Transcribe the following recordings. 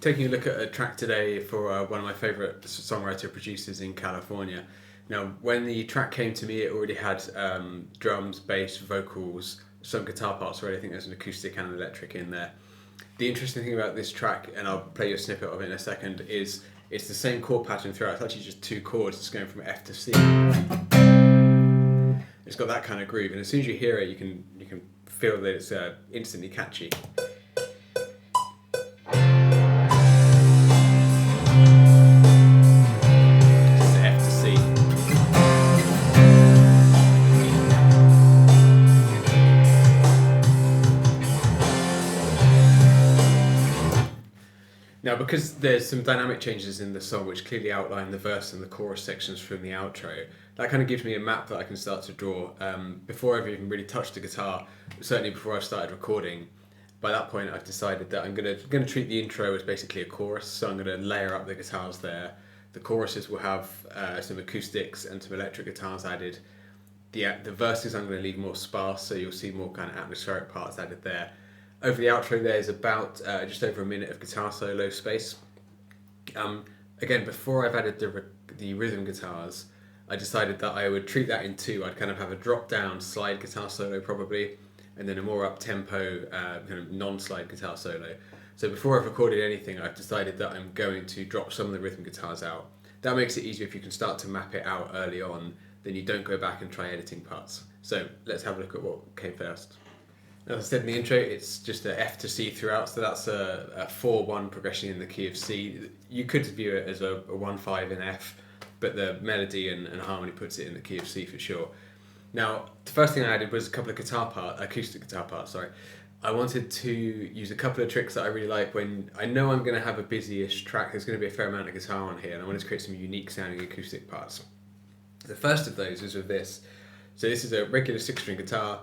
taking a look at a track today for one of my favourite songwriter producers in California. Now, when the track came to me, it already had drums, bass, vocals, some guitar parts already. I think there's an acoustic and an electric in there. The interesting thing about this track, and I'll play you a snippet of it in a second, is it's the same chord pattern throughout. It's actually just two chords. It's going from F to C. It's got that kind of groove, and as soon as you hear it, you can feel that it's instantly catchy. Now, because there's some dynamic changes in the song which clearly outline the verse and the chorus sections from the outro, that kind of gives me a map that I can start to draw. Before I've even really touched the guitar, certainly before I've started recording, by that point I've decided that I'm gonna treat the intro as basically a chorus, so I'm gonna layer up the guitars there. The choruses will have some acoustics and some electric guitars added. The verses I'm going to leave more sparse, so you'll see more kind of atmospheric parts added there. Over the outro there's about just over a minute of guitar solo space. Again, before I've added the rhythm guitars, I decided that I would treat that in two. I'd kind of have a drop down slide guitar solo probably, and then a more up tempo kind of non-slide guitar solo. So before I've recorded anything, I've decided that I'm going to drop some of the rhythm guitars out. That makes it easier if you can start to map it out early on, then you don't go back and try editing parts. So let's have a look at what came first. As I said in the intro, it's just a F to C throughout, so that's a 4-1 progression in the key of C. You could view it as a 1-5 in F, but the melody and harmony puts it in the key of C for sure. Now, the first thing I added was a couple of acoustic guitar parts, sorry. I wanted to use a couple of tricks that I really like when I know I'm going to have a busy-ish track. There's going to be a fair amount of guitar on here, and I wanted to create some unique sounding acoustic parts. The first of those is with this. So this is a regular 6-string guitar.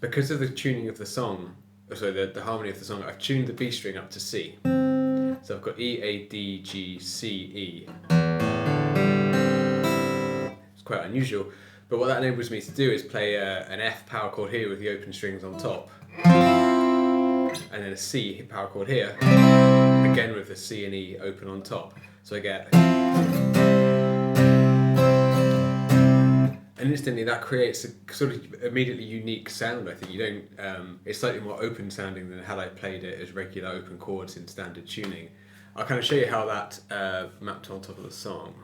Because of the tuning of the song, so the harmony of the song, I've tuned the B string up to C. So I've got E, A, D, G, C, E. It's quite unusual, but what that enables me to do is play an F power chord here with the open strings on top, and then a C power chord here, again with the C and E open on top. So I get... And instantly that creates a sort of immediately unique sound. I think you don't. It's slightly more open sounding than had I played it as regular open chords in standard tuning. I'll kind of show you how that mapped on top of the song.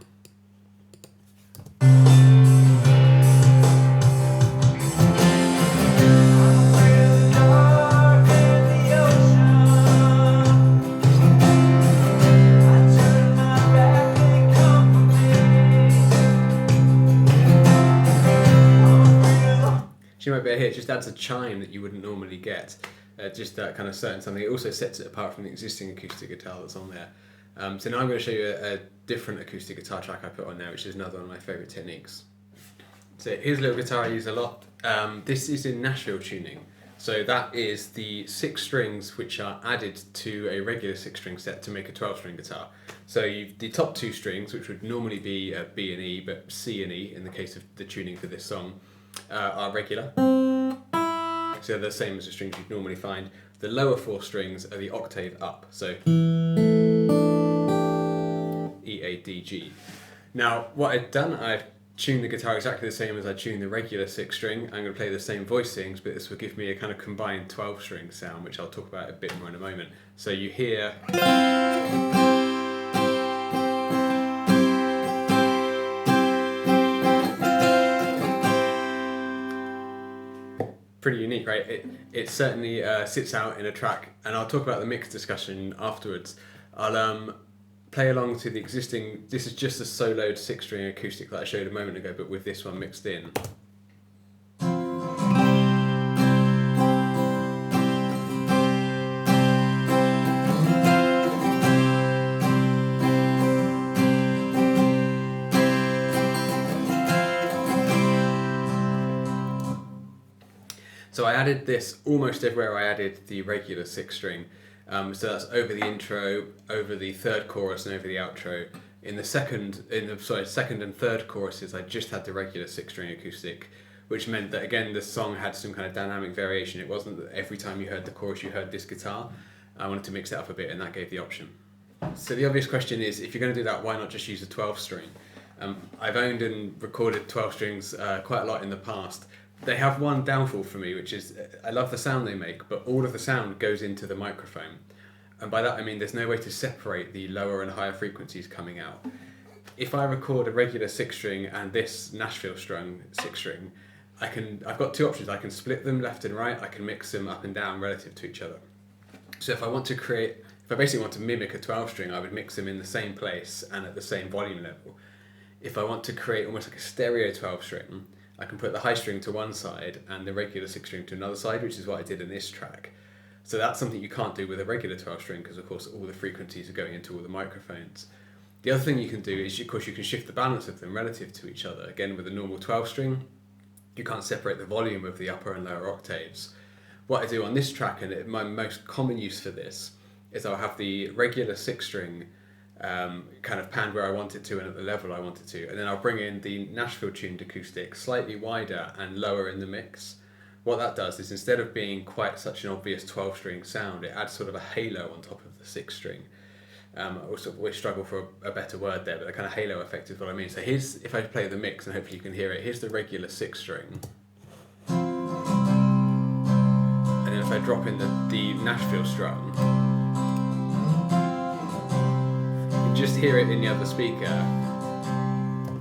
You might be able to hear it just adds a chime that you wouldn't normally get, just that kind of certain something. It also sets it apart from the existing acoustic guitar that's on there. So now I'm going to show you a different acoustic guitar track I put on there, which is another one of my favourite techniques. So here's a little guitar I use a lot. This is in Nashville tuning. So that is the 6 strings which are added to a regular 6-string set to make a 12-string guitar. So the top 2 strings, which would normally be B and E, but C and E in the case of the tuning for this song, are regular, so they're the same as the strings you'd normally find. The lower 4 strings are the octave up, so E, A, D, G. Now what I've done, I've tuned the guitar exactly the same as I tuned the regular 6-string. I'm going to play the same voicings, but this will give me a kind of combined 12-string sound, which I'll talk about a bit more in a moment. So you hear... Pretty unique, right? It certainly sits out in a track, and I'll talk about the mix discussion afterwards. I'll play along to the existing. This is just a soloed 6-string acoustic that I showed a moment ago, but with this one mixed in. So I added this almost everywhere I added the regular 6-string. So that's over the intro, over the third chorus, and over the outro. In the second and third choruses, I just had the regular 6-string acoustic, which meant that again the song had some kind of dynamic variation. It wasn't that every time you heard the chorus you heard this guitar. I wanted to mix it up a bit, and that gave the option. So the obvious question is, if you're going to do that, why not just use a 12 string? I've owned and recorded 12 strings quite a lot in the past. They have one downfall for me, which is I love the sound they make, but all of the sound goes into the microphone. And by that I mean there's no way to separate the lower and higher frequencies coming out. If I record a regular 6-string and this Nashville strung 6-string, I've got two options. I can split them left and right, I can mix them up and down relative to each other. So if I basically want to mimic a 12 string, I would mix them in the same place and at the same volume level. If I want to create almost like a stereo 12 string, I can put the high string to one side and the regular 6 string to another side, which is what I did in this track. So that's something you can't do with a regular 12 string because of course all the frequencies are going into all the microphones. The other thing you can do is, of course, you can shift the balance of them relative to each other. Again, with a normal 12 string, you can't separate the volume of the upper and lower octaves. What I do on this track, and my most common use for this, is I'll have the regular 6-string kind of panned where I want it to and at the level I want it to, and then I'll bring in the Nashville tuned acoustic slightly wider and lower in the mix. What that does is, instead of being quite such an obvious 12-string sound, it adds sort of a halo on top of the 6-string. We struggle for a better word there, but the kind of halo effect is what I mean. So here's, if I play the mix, and hopefully you can hear it, here's the regular 6-string. And then if I drop in the Nashville strum, you can just hear it in the other speaker.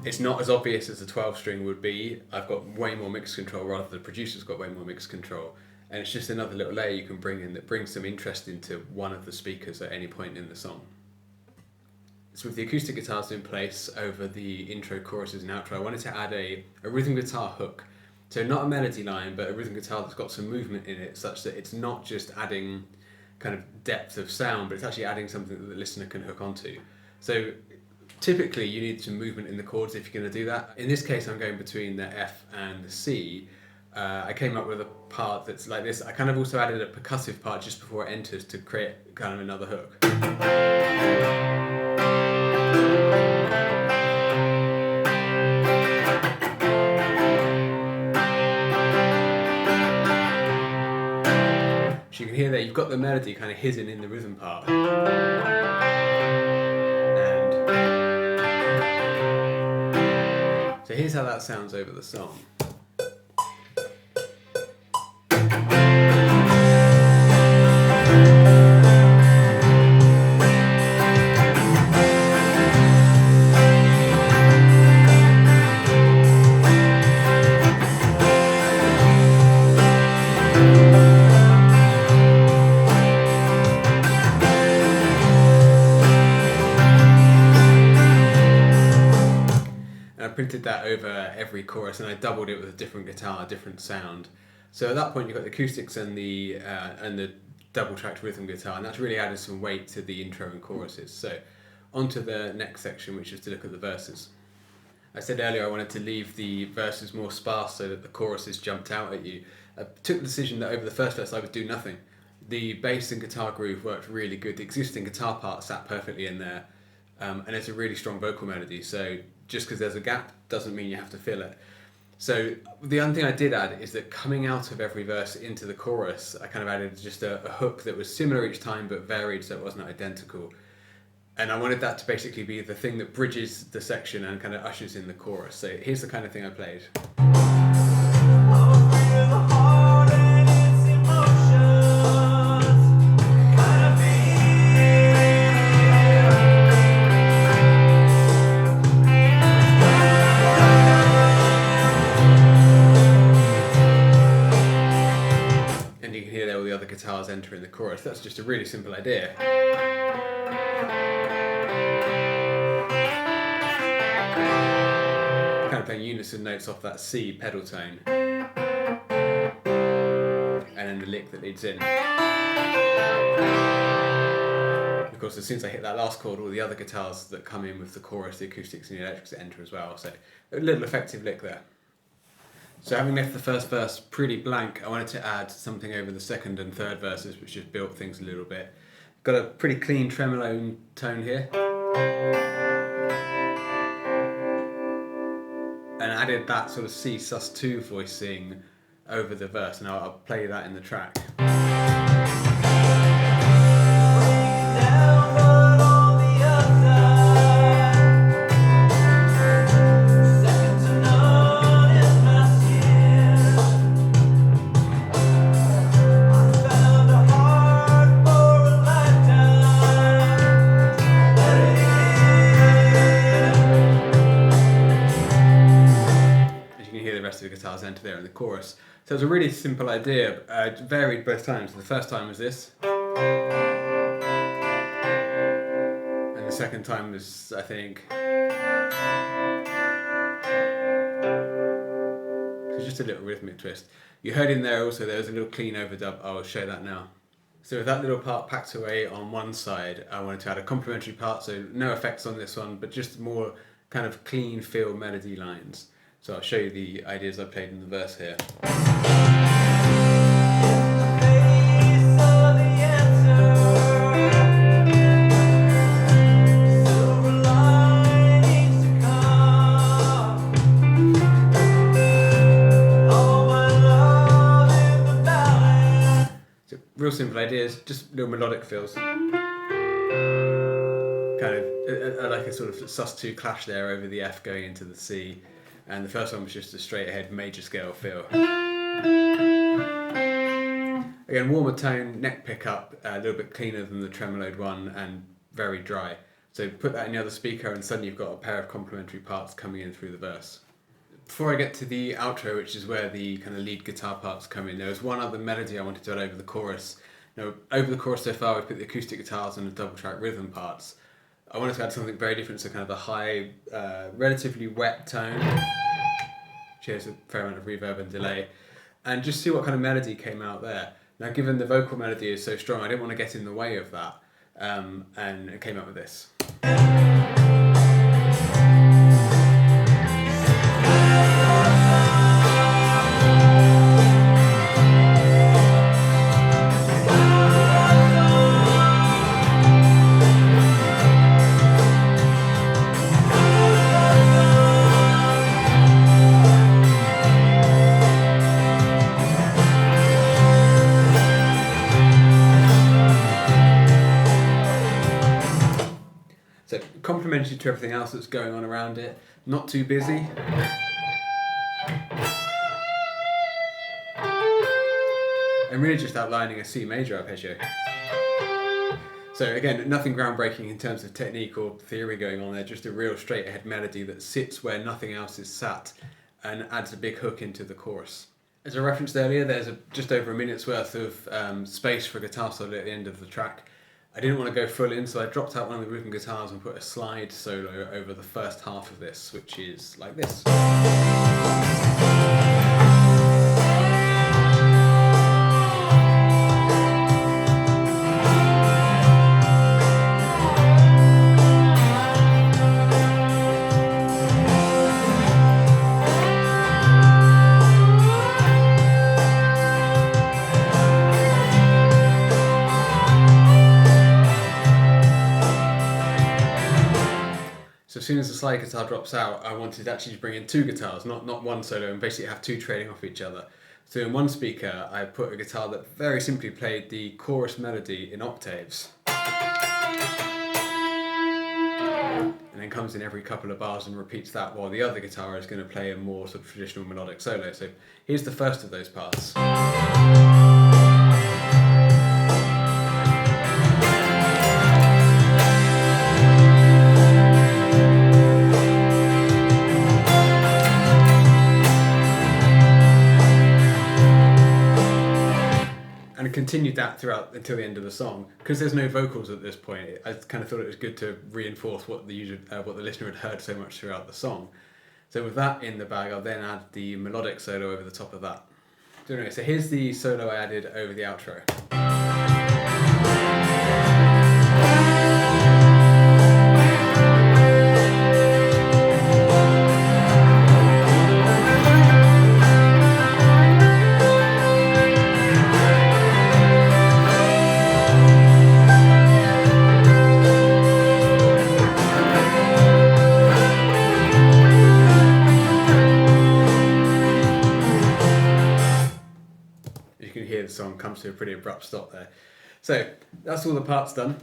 It's not as obvious as a 12-string would be. I've got way more mix control, rather the producer's got way more mix control. And it's just another little layer you can bring in that brings some interest into one of the speakers at any point in the song. So with the acoustic guitars in place over the intro, choruses and outro, I wanted to add a rhythm guitar hook. So not a melody line, but a rhythm guitar that's got some movement in it, such that it's not just adding kind of depth of sound, but it's actually adding something that the listener can hook onto. So typically you need some movement in the chords if you're going to do that. In this case I'm going between the F and the C. I came up with a part that's like this. I kind of also added a percussive part just before it enters to create kind of another hook. So you can hear there, you've got the melody kind of hidden in the rhythm part. And so here's how that sounds over the song. Printed that over every chorus, and I doubled it with a different guitar, different sound. So at that point you've got the acoustics and the double-tracked rhythm guitar, and that's really added some weight to the intro and choruses. So on to the next section, which is to look at the verses. I said earlier I wanted to leave the verses more sparse so that the choruses jumped out at you. I took the decision that over the first verse I would do nothing. The bass and guitar groove worked really good. The existing guitar part sat perfectly in there, and it's a really strong vocal melody, so just because there's a gap doesn't mean you have to fill it. So the other thing I did add is that coming out of every verse into the chorus, I kind of added just a hook that was similar each time but varied so it wasn't identical. And I wanted that to basically be the thing that bridges the section and kind of ushers in the chorus. So here's the kind of thing I played. Guitars entering the chorus. That's just a really simple idea. Kind of playing unison notes off that C pedal tone, and then the lick that leads in. Of course, as soon as I hit that last chord, all the other guitars that come in with the chorus, the acoustics and the electrics enter as well. So a little effective lick there. So having left the first verse pretty blank, I wanted to add something over the second and third verses, which just built things a little bit. Got a pretty clean tremolo tone here. And added that sort of C sus2 voicing over the verse, and I'll play that in the track. chorus. So it was a really simple idea, varied both times. The first time was this, and the second time was, I think, so just a little rhythmic twist. You heard in there also there was a little clean overdub. I'll show that now. So with that little part packed away on one side, I wanted to add a complementary part, so no effects on this one, but just more kind of clean feel melody lines. So I'll show you the ideas I played in the verse here. So real simple ideas, just little melodic fills. Kind of like a sort of sus2 clash there over the F going into the C, and the first one was just a straight ahead major scale feel. Again, warmer tone, neck pickup, a little bit cleaner than the tremoloed one, and very dry. So put that in the other speaker and suddenly you've got a pair of complementary parts coming in through the verse. Before I get to the outro, which is where the kind of lead guitar parts come in, there was one other melody I wanted to add over the chorus. Now, over the chorus so far we've put the acoustic guitars and the double track rhythm parts. I wanted to add something very different, so kind of a high, relatively wet tone, which has a fair amount of reverb and delay, and just see what kind of melody came out there. Now, given the vocal melody is so strong, I didn't want to get in the way of that, and it came out with this. So complementary to everything else that's going on around it, not too busy. And really just outlining a C major arpeggio. So again, nothing groundbreaking in terms of technique or theory going on there, just a real straight ahead melody that sits where nothing else is sat and adds a big hook into the chorus. As I referenced earlier, there's just over a minute's worth of space for a guitar solo at the end of the track. I didn't want to go full in, so I dropped out one of the rhythm guitars and put a slide solo over the first half of this, which is like this. So as soon as the slide guitar drops out, I wanted actually to bring in two guitars, not one solo, and basically have two trading off each other. So in one speaker, I put a guitar that very simply played the chorus melody in octaves. And then comes in every couple of bars and repeats that, while the other guitar is going to play a more sort of traditional melodic solo. So here's the first of those parts. And continued that throughout until the end of the song. Because there's no vocals at this point, I kind of thought it was good to reinforce what the listener had heard so much throughout the song. So with that in the bag, I'll then add the melodic solo over the top of that. So anyway, so here's the solo I added over the outro. The song comes to a pretty abrupt stop there. So that's all the parts done.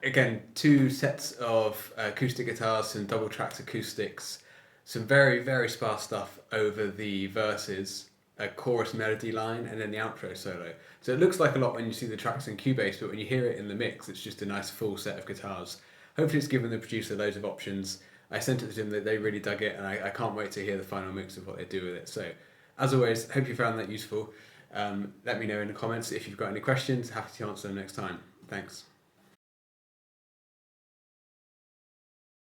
Again, two sets of acoustic guitars, some double tracked acoustics, some very, very sparse stuff over the verses, a chorus melody line, and then the outro solo. So it looks like a lot when you see the tracks in Cubase, but when you hear it in the mix, it's just a nice full set of guitars. Hopefully it's given the producer loads of options. I sent it to them, that they really dug it, and I can't wait to hear the final mix of what they do with it. So As always, hope you found that useful. Let me know in the comments if you've got any questions. Happy to answer them next time. Thanks.